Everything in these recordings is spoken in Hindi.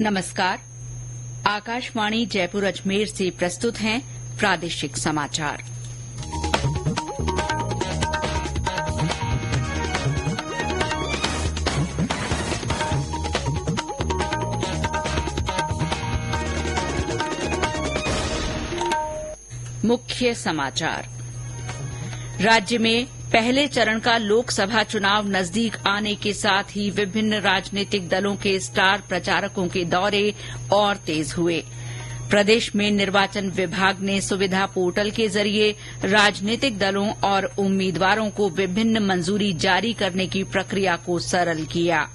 नमस्कार। आकाशवाणी जयपुर अजमेर से प्रस्तुत हैं प्रादेशिक समाचार। मुख्य समाचार। राज्य में पहले चरण का लोकसभा चुनाव नजदीक आने के साथ ही विभिन्न राजनीतिक दलों के स्टार प्रचारकों के दौरे और तेज हुए। प्रदेश में निर्वाचन विभाग ने सुविधा पोर्टल के जरिए राजनीतिक दलों और उम्मीदवारों को विभिन्न मंजूरी जारी करने की प्रक्रिया को सरल किया।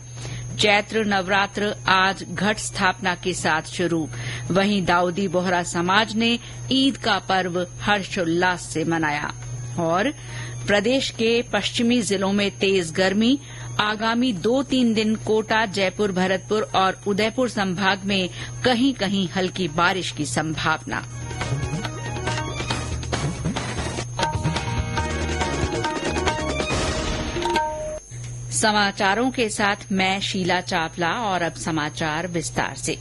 चैत्र नवरात्र आज घट स्थापना के साथ शुरू। वहीं दाऊदी बोहरा समाज ने ईद का पर्व हर्षोल्लास से मनाया। और प्रदेश के पश्चिमी जिलों में तेज गर्मी। आगामी 2-3 दिन कोटा, जयपुर, भरतपुर और उदयपुर संभाग में कहीं कहीं हल्की बारिश की संभावना। समाचारों के साथ मैं शीला चावला और अब समाचार विस्तार से।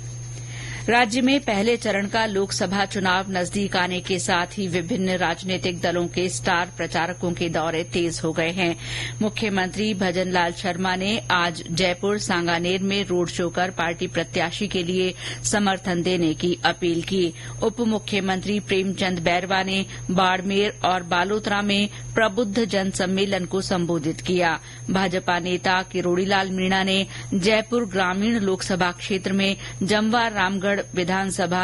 राज्य में पहले चरण का लोकसभा चुनाव नजदीक आने के साथ ही विभिन्न राजनीतिक दलों के स्टार प्रचारकों के दौरे तेज हो गए हैं। मुख्यमंत्री भजनलाल शर्मा ने आज जयपुर, सांगानेर में रोड शो कर पार्टी प्रत्याशी के लिए समर्थन देने की अपील की। उप मुख्यमंत्री प्रेमचंद बैरवा ने बाड़मेर और बालोतरा में प्रबुद्ध जन सम्मेलन को संबोधित किया। भाजपा नेता किरोड़ीलाल मीणा ने जयपुर ग्रामीण लोकसभा क्षेत्र में जमवार रामगढ़ विधानसभा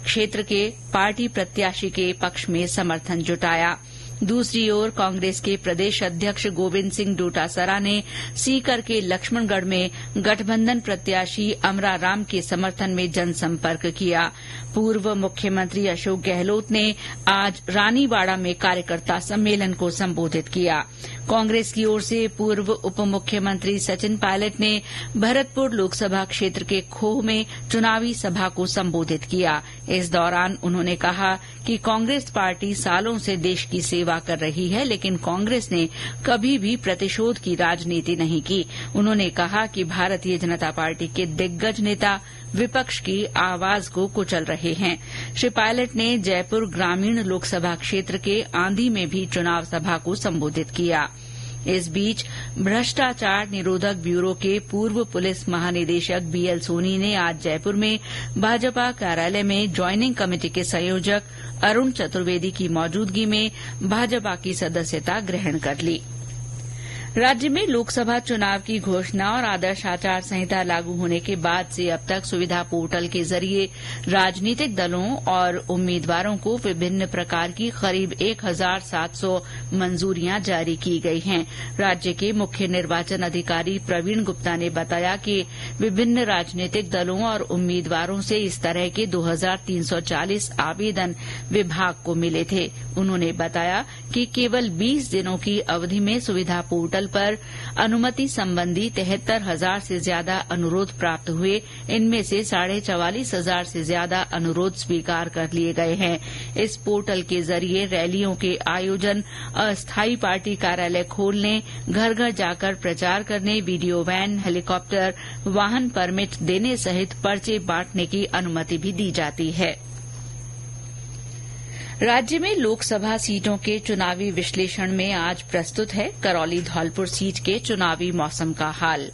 क्षेत्र के पार्टी प्रत्याशी के पक्ष में समर्थन जुटाया। दूसरी ओर कांग्रेस के प्रदेश अध्यक्ष गोविंद सिंह डोटासरा ने सीकर के लक्ष्मणगढ़ में गठबंधन प्रत्याशी अमरा राम के समर्थन में जनसंपर्क किया। पूर्व मुख्यमंत्री अशोक गहलोत ने आज रानीवाड़ा में कार्यकर्ता सम्मेलन को संबोधित किया। कांग्रेस की ओर से पूर्व उप मुख्यमंत्री सचिन पायलट ने भरतपुर लोकसभा क्षेत्र के खोह में चुनावी सभा को संबोधित किया। इस दौरान उन्होंने कहा कि कांग्रेस पार्टी सालों से देश की सेवा कर रही है, लेकिन कांग्रेस ने कभी भी प्रतिशोध की राजनीति नहीं की। उन्होंने कहा कि भारतीय जनता पार्टी के दिग्गज नेता विपक्ष की आवाज को कुचल रहे हैं। श्री पायलट ने जयपुर ग्रामीण लोकसभा क्षेत्र के आंधी में भी चुनाव सभा को संबोधित किया। इस बीच भ्रष्टाचार निरोधक ब्यूरो के पूर्व पुलिस महानिदेशक बीएल सोनी ने आज जयपुर में भाजपा कार्यालय में ज्वाइनिंग कमेटी के संयोजक अरुण चतुर्वेदी की मौजूदगी में भाजपा की सदस्यता ग्रहण कर ली। राज्य में लोकसभा चुनाव की घोषणा और आदर्श आचार संहिता लागू होने के बाद से अब तक सुविधा पोर्टल के जरिए राजनीतिक दलों और उम्मीदवारों को विभिन्न प्रकार की करीब 1700 मंजूरियां जारी की गई हैं। राज्य के मुख्य निर्वाचन अधिकारी प्रवीण गुप्ता ने बताया कि विभिन्न राजनीतिक दलों और उम्मीदवारों से इस तरह के 2340 आवेदन विभाग को मिले थे। उन्होंने बताया कि केवल 20 दिनों की अवधि में सुविधा पोर्टल पर अनुमति संबंधी 73,000 से ज्यादा अनुरोध प्राप्त हुए। इनमें से 44,500 से ज्यादा अनुरोध स्वीकार कर लिए गए हैं। इस पोर्टल के जरिए रैलियों के आयोजन, अस्थायी पार्टी कार्यालय खोलने, घर घर जाकर प्रचार करने, वीडियो वैन, हेलीकॉप्टर, वाहन परमिट देने सहित पर्चे बांटने की अनुमति भी दी जाती है। राज्य में लोकसभा सीटों के चुनावी विश्लेषण में आज प्रस्तुत है करौली धौलपुर सीट के चुनावी मौसम का हाल।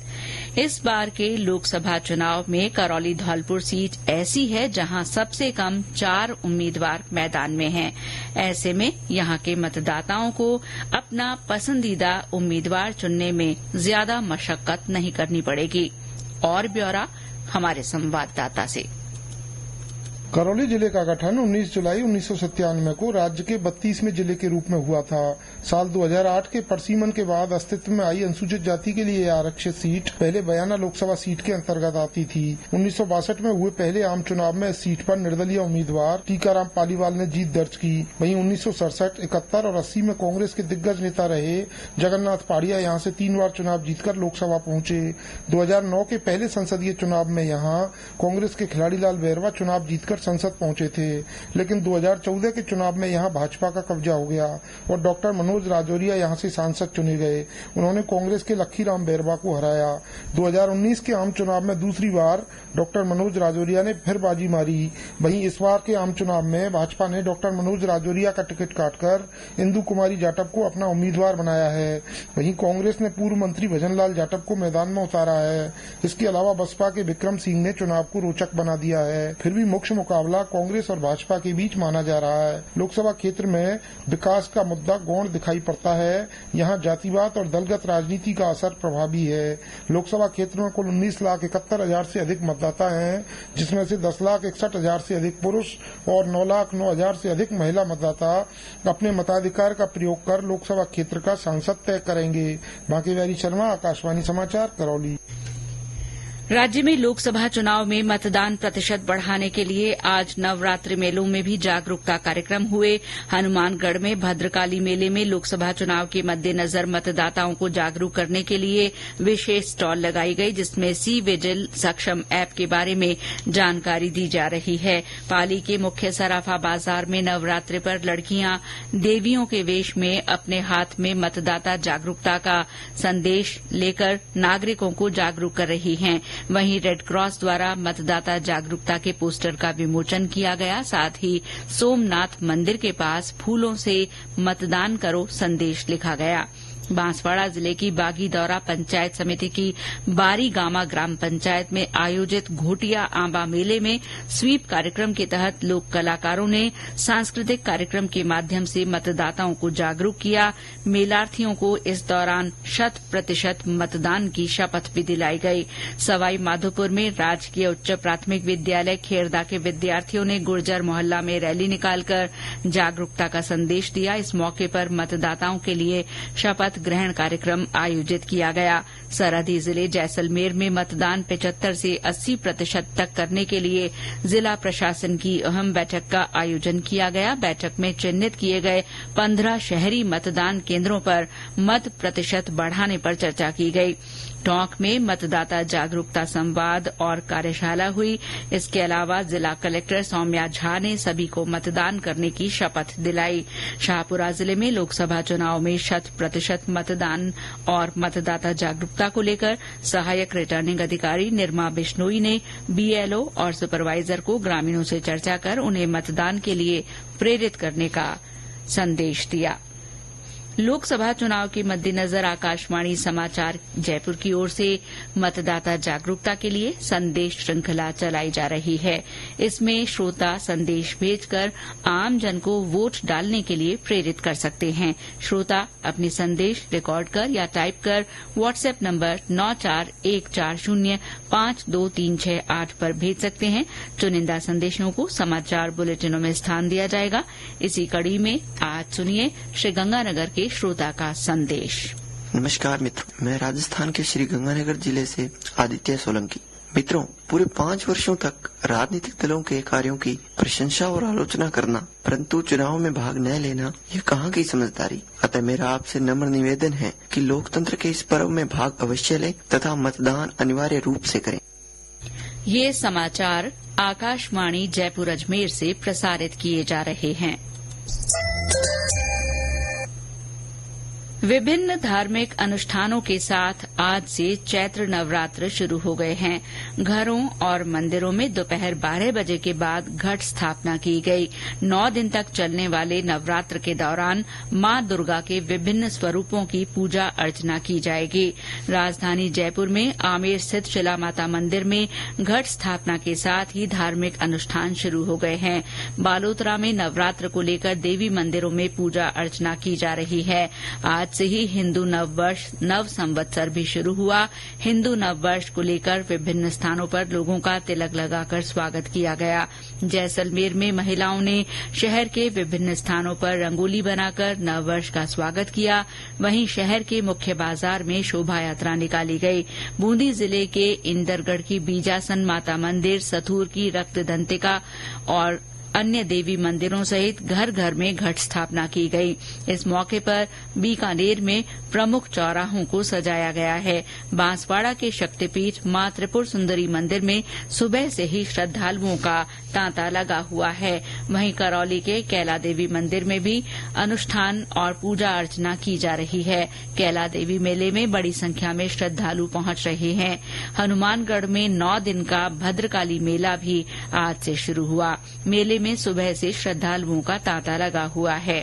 इस बार के लोकसभा चुनाव में करौली धौलपुर सीट ऐसी है जहां सबसे कम 4 उम्मीदवार मैदान में हैं। ऐसे में यहां के मतदाताओं को अपना पसंदीदा उम्मीदवार चुनने में ज्यादा मशक्कत नहीं करनी पड़ेगी। और ब्यौरा हमारे संवाददाता से। करौली जिले का गठन 19 जुलाई 1997 को राज्य के 32वें जिले के रूप में हुआ था। साल 2008 के परसीमन के बाद अस्तित्व में आई अनुसूचित जाति के लिए आरक्षित सीट पहले बयाना लोकसभा सीट के अंतर्गत आती थी। 1962 में हुए पहले आम चुनाव में इस सीट पर निर्दलीय उम्मीदवार टीकाराम पालीवाल ने जीत दर्ज की। वहीं 1967, 71 और 80 में कांग्रेस के दिग्गज नेता रहे जगन्नाथ पाड़िया यहां से 3 बार चुनाव जीतकर लोकसभा पहुंचे। 2009 के पहले संसदीय चुनाव में यहां कांग्रेस के खिलाड़ीलाल बैरवा चुनाव जीतकर संसद पहुंचे थे, लेकिन 2014 के चुनाव में यहां भाजपा का कब्जा हो गया और डॉक्टर मनोज मनोज राजौरिया यहां से सांसद चुने गए। उन्होंने कांग्रेस के लखीराम बैरवा को हराया। 2019 के आम चुनाव में दूसरी बार डॉक्टर मनोज राजौरिया ने फिर बाजी मारी। वहीं इस बार के आम चुनाव में भाजपा ने डॉक्टर मनोज राजौरिया का टिकट काटकर इंदु कुमारी जाटव को अपना उम्मीदवार बनाया है। वहीं कांग्रेस ने पूर्व मंत्री भजनलाल जाटव को मैदान में उतारा है। इसके अलावा बसपा के विक्रम सिंह ने चुनाव को रोचक बना दिया है। फिर भी मुख्य मुकाबला कांग्रेस और भाजपा के बीच माना जा रहा है। लोकसभा क्षेत्र में विकास का मुद्दा गौण दिखाई पड़ता है। यहाँ जातिवाद और दलगत राजनीति का असर प्रभावी है। लोकसभा क्षेत्र में कुल 19,71,000 से अधिक मतदाता हैं, जिसमें से 10,61,000 से अधिक पुरुष और 9,09,000 से अधिक महिला मतदाता अपने मताधिकार का प्रयोग कर लोकसभा क्षेत्र का सांसद तय करेंगे। बांकेबिहारी शर्मा, आकाशवाणी समाचार, करौली। राज्य में लोकसभा चुनाव में मतदान प्रतिशत बढ़ाने के लिए आज नवरात्रि मेलों में भी जागरूकता कार्यक्रम हुए। हनुमानगढ़ में भद्रकाली मेले में लोकसभा चुनाव के मद्देनजर मतदाताओं को जागरूक करने के लिए विशेष स्टॉल लगाई गई, जिसमें सी विजिल सक्षम ऐप के बारे में जानकारी दी जा रही है। पाली के मुख्य सराफा बाजार में नवरात्रि पर लड़कियां देवियों के वेश में अपने हाथ में मतदाता जागरूकता का संदेश लेकर नागरिकों को जागरूक कर रही हैं। वहीं रेड क्रॉस द्वारा मतदाता जागरूकता के पोस्टर का विमोचन किया गया। साथ ही सोमनाथ मंदिर के पास फूलों से मतदान करो संदेश लिखा गया। बांसवाड़ा जिले की बागीदौरा पंचायत समिति की बारी गामा ग्राम पंचायत में आयोजित घोटिया आंबा मेले में स्वीप कार्यक्रम के तहत लोक कलाकारों ने सांस्कृतिक कार्यक्रम के माध्यम से मतदाताओं को जागरूक किया। मेलार्थियों को इस दौरान 100% मतदान की शपथ भी दिलाई गई। सवाई माधोपुर में राजकीय उच्च प्राथमिक विद्यालय खेरदा के विद्यार्थियों ने गुर्जर मोहल्ला में रैली निकालकर जागरूकता का संदेश दिया। इस मौके पर मतदाताओं के लिए शपथ ग्रहण कार्यक्रम आयोजित किया गया। सरहदी जिले जैसलमेर में मतदान 75 से 80% तक करने के लिए जिला प्रशासन की अहम बैठक का आयोजन किया गया। बैठक में चिन्हित किए गए 15 शहरी मतदान केन्द्रों पर मत प्रतिशत बढ़ाने पर चर्चा की गई। टोंक में मतदाता जागरूकता संवाद और कार्यशाला हुई। इसके अलावा जिला कलेक्टर सौम्या झा ने सभी को मतदान करने की शपथ दिलाई। शाहपुरा जिले में लोकसभा चुनाव में 100% मतदान और मतदाता जागरूकता को लेकर सहायक रिटर्निंग अधिकारी निर्मा बिश्नोई ने बीएलओ और सुपरवाइजर को ग्रामीणों से चर्चा कर उन्हें मतदान के लिए प्रेरित करने का संदेश दिया। लोकसभा चुनाव के मद्देनजर आकाशवाणी समाचार जयपुर की ओर से मतदाता जागरूकता के लिए संदेश श्रृंखला चलाई जा रही है। इसमें श्रोता संदेश भेजकर आमजन को वोट डालने के लिए प्रेरित कर सकते हैं। श्रोता अपने संदेश रिकॉर्ड कर या टाइप कर व्हाट्सएप नंबर 9414052368 पर भेज सकते हैं। चुनिंदा संदेशों को समाचार बुलेटिनों में स्थान दिया जाएगा। इसी कड़ी में आज सुनिए श्रीगंगानगर के श्रोता का संदेश। नमस्कार मित्रों, मैं राजस्थान के श्री गंगानगर जिले से आदित्य सोलंकी। मित्रों, पूरे 5 वर्षों तक राजनीतिक दलों के कार्यों की प्रशंसा और आलोचना करना, परंतु चुनाव में भाग न लेना, ये कहाँ की समझदारी। अतः मेरा आपसे नम्र निवेदन है कि लोकतंत्र के इस पर्व में भाग अवश्य लें तथा मतदान अनिवार्य रूप से करें। ये समाचार आकाशवाणी जयपुर अजमेर से प्रसारित किए जा रहे हैं। विभिन्न धार्मिक अनुष्ठानों के साथ आज से चैत्र नवरात्र शुरू हो गए हैं। घरों और मंदिरों में दोपहर 12 बजे के बाद घट स्थापना की गई। 9 दिन तक चलने वाले नवरात्र के दौरान मां दुर्गा के विभिन्न स्वरूपों की पूजा अर्चना की जाएगी। राजधानी जयपुर में आमेर स्थित शिला माता मंदिर में घट स्थापना के साथ ही धार्मिक अनुष्ठान शुरू हो गए हैं। बालोतरा में नवरात्र को लेकर देवी मंदिरों में पूजा अर्चना की जा रही है। आज से ही हिंदू नववर्ष नव संवत्सर भी शुरू हुआ। हिंदू नववर्ष को लेकर विभिन्न स्थानों पर लोगों का तिलक लगाकर स्वागत किया गया। जैसलमेर में महिलाओं ने शहर के विभिन्न स्थानों पर रंगोली बनाकर नववर्ष का स्वागत किया। वहीं शहर के मुख्य बाजार में शोभा यात्रा निकाली गई। बूंदी जिले के इंदरगढ़ की बीजासन माता मंदिर, सथूर की रक्त दंतिका और अन्य देवी मंदिरों सहित घर घर में घट स्थापना की गई। इस मौके पर बीकानेर में प्रमुख चौराहों को सजाया गया है। बांसवाड़ा के शक्तिपीठ मां त्रिपुर सुंदरी मंदिर में सुबह से ही श्रद्धालुओं का तांता लगा हुआ है। वहीं करौली के कैला देवी मंदिर में भी अनुष्ठान और पूजा अर्चना की जा रही है। कैला देवी मेले में बड़ी संख्या में श्रद्धालु पहुंच रहे हैं। हनुमानगढ़ में 9 दिन का भद्रकाली मेला भी आज से शुरू हुआ। मेले में सुबह से श्रद्धालुओं का तांता लगा हुआ है।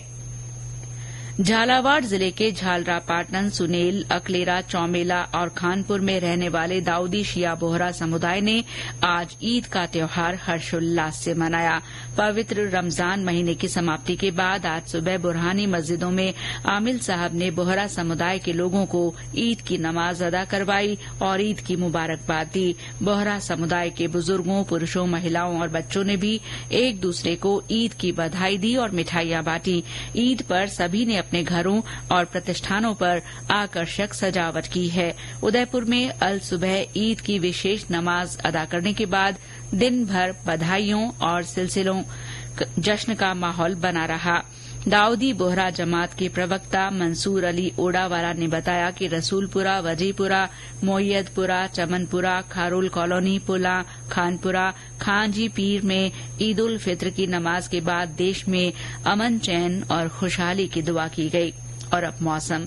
झालावाड़ जिले के झालरापाटन, सुनेल, अकलेरा, चौमेला और खानपुर में रहने वाले दाऊदी शिया बोहरा समुदाय ने आज ईद का त्यौहार हर्षोल्लास से मनाया। पवित्र रमजान महीने की समाप्ति के बाद आज सुबह बुरहानी मस्जिदों में आमिल साहब ने बोहरा समुदाय के लोगों को ईद की नमाज अदा करवाई और ईद की मुबारकबाद दी। बोहरा समुदाय के बुजुर्गों, पुरुषों, महिलाओं और बच्चों ने भी एक दूसरे को ईद की बधाई दी और मिठाइयां बांटी। ईद पर सभी ने अपने घरों और प्रतिष्ठानों पर आकर्षक सजावट की है। उदयपुर में अल सुबह ईद की विशेष नमाज अदा करने के बाद दिन भर बधाइयों और सिलसिलों जश्न का माहौल बना रहा। दाऊदी बोहरा जमात के प्रवक्ता मंसूर अली ओडावाला ने बताया कि रसूलपुरा, वजीपुरा, मोयदपुरा, चमनपुरा, खारुल कॉलोनी, पुला, खानपुरा, खांजी पीर में ईद उल फित्र की नमाज के बाद देश में अमन, चैन और खुशहाली की दुआ की गई। और अब मौसम।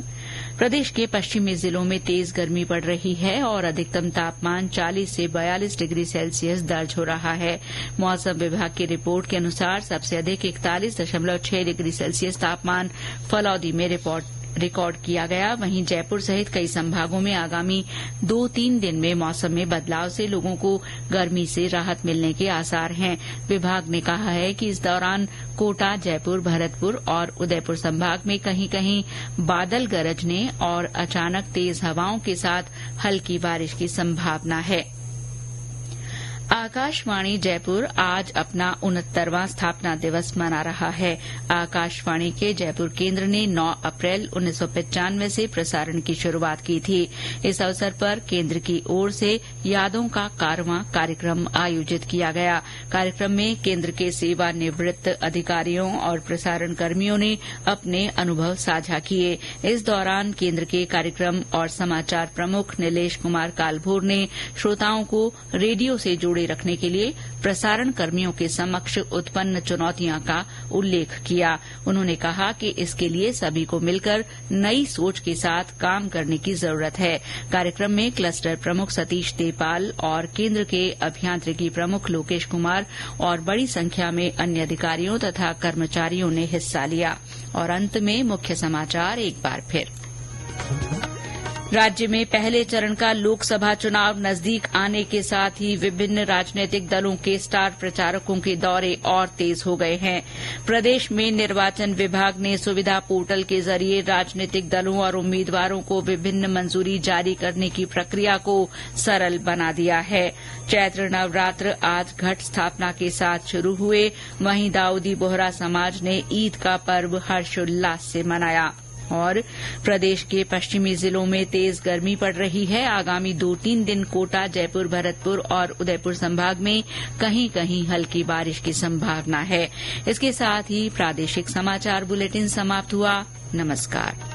प्रदेश के पश्चिमी जिलों में तेज गर्मी पड़ रही है और अधिकतम तापमान 40 से 42 डिग्री सेल्सियस दर्ज हो रहा है। मौसम विभाग की रिपोर्ट के अनुसार सबसे अधिक 41.6 डिग्री सेल्सियस तापमान फलौदी में रिकॉर्ड किया गया। वहीं जयपुर सहित कई संभागों में आगामी 2-3 दिन में मौसम में बदलाव से लोगों को गर्मी से राहत मिलने के आसार हैं। विभाग ने कहा है कि इस दौरान कोटा, जयपुर, भरतपुर और उदयपुर संभाग में कहीं कहीं बादल गरजने और अचानक तेज हवाओं के साथ हल्की बारिश की संभावना है। आकाशवाणी जयपुर आज अपना 69वां स्थापना दिवस मना रहा है। आकाशवाणी के जयपुर केंद्र ने 9 अप्रैल 1995 से प्रसारण की शुरूआत की थी। इस अवसर पर केंद्र की ओर से यादों का कारवां कार्यक्रम आयोजित किया गया। कार्यक्रम में केंद्र के सेवानिवृत्त अधिकारियों और प्रसारण कर्मियों ने अपने अनुभव साझा किए। इस दौरान केंद्र के कार्यक्रम और समाचार प्रमुख नीलेश कुमार कालभोर ने श्रोताओं को रेडियो से जोड़े रखने के लिए प्रसारण कर्मियों के समक्ष उत्पन्न चुनौतियों का उल्लेख किया। उन्होंने कहा कि इसके लिए सभी को मिलकर नई सोच के साथ काम करने की जरूरत है। कार्यक्रम में क्लस्टर प्रमुख सतीश देपाल और केंद्र के अभियांत्रिकी प्रमुख लोकेश कुमार और बड़ी संख्या में अन्य अधिकारियों तथा कर्मचारियों ने हिस्सा लिया। और अंत में मुख्य समाचार एक बार फिर। राज्य में पहले चरण का लोकसभा चुनाव नजदीक आने के साथ ही विभिन्न राजनीतिक दलों के स्टार प्रचारकों के दौरे और तेज हो गए हैं। प्रदेश में निर्वाचन विभाग ने सुविधा पोर्टल के जरिए राजनीतिक दलों और उम्मीदवारों को विभिन्न मंजूरी जारी करने की प्रक्रिया को सरल बना दिया है। चैत्र नवरात्र आज घट स्थापना के साथ शुरू हुए। वहीं दाऊदी बोहरा समाज ने ईद का पर्व हर्षोल्लास से मनाया। और प्रदेश के पश्चिमी जिलों में तेज गर्मी पड़ रही है। आगामी 2-3 दिन कोटा, जयपुर, भरतपुर और उदयपुर संभाग में कहीं कहीं हल्की बारिश की संभावना है। इसके साथ ही प्रादेशिक समाचार बुलेटिन समाप्त हुआ। नमस्कार।